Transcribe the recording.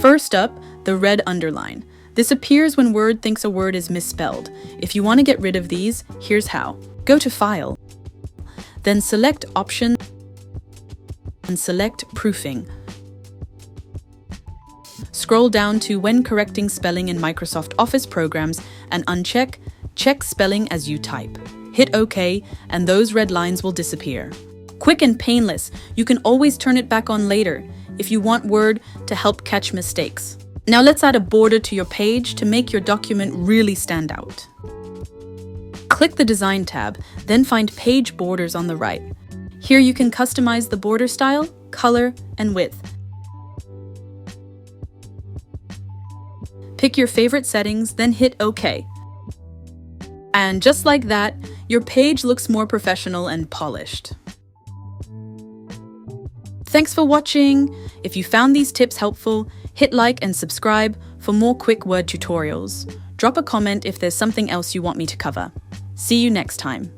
First up, the red underline. This appears when Word thinks a word is misspelled. If you want to get rid of these, here's how. Go to File, then select Option and select Proofing. Scroll down to When correcting spelling in Microsoft Office programs and uncheck Check spelling as you type. Hit OK, and those red lines will disappear. Quick and painless, you can always turn it back on later if you want Word to help catch mistakes. Now let's add a border to your page to make your document really stand out. Click the Design tab, then find Page Borders on the right. Here you can customize the border style, color, and width. Pick your favorite settings, then hit OK. And just like that, your page looks more professional and polished. Thanks for watching. If you found these tips helpful, hit like and subscribe for more quick word tutorials. Drop a comment if there's something else you want me to cover. See you next time.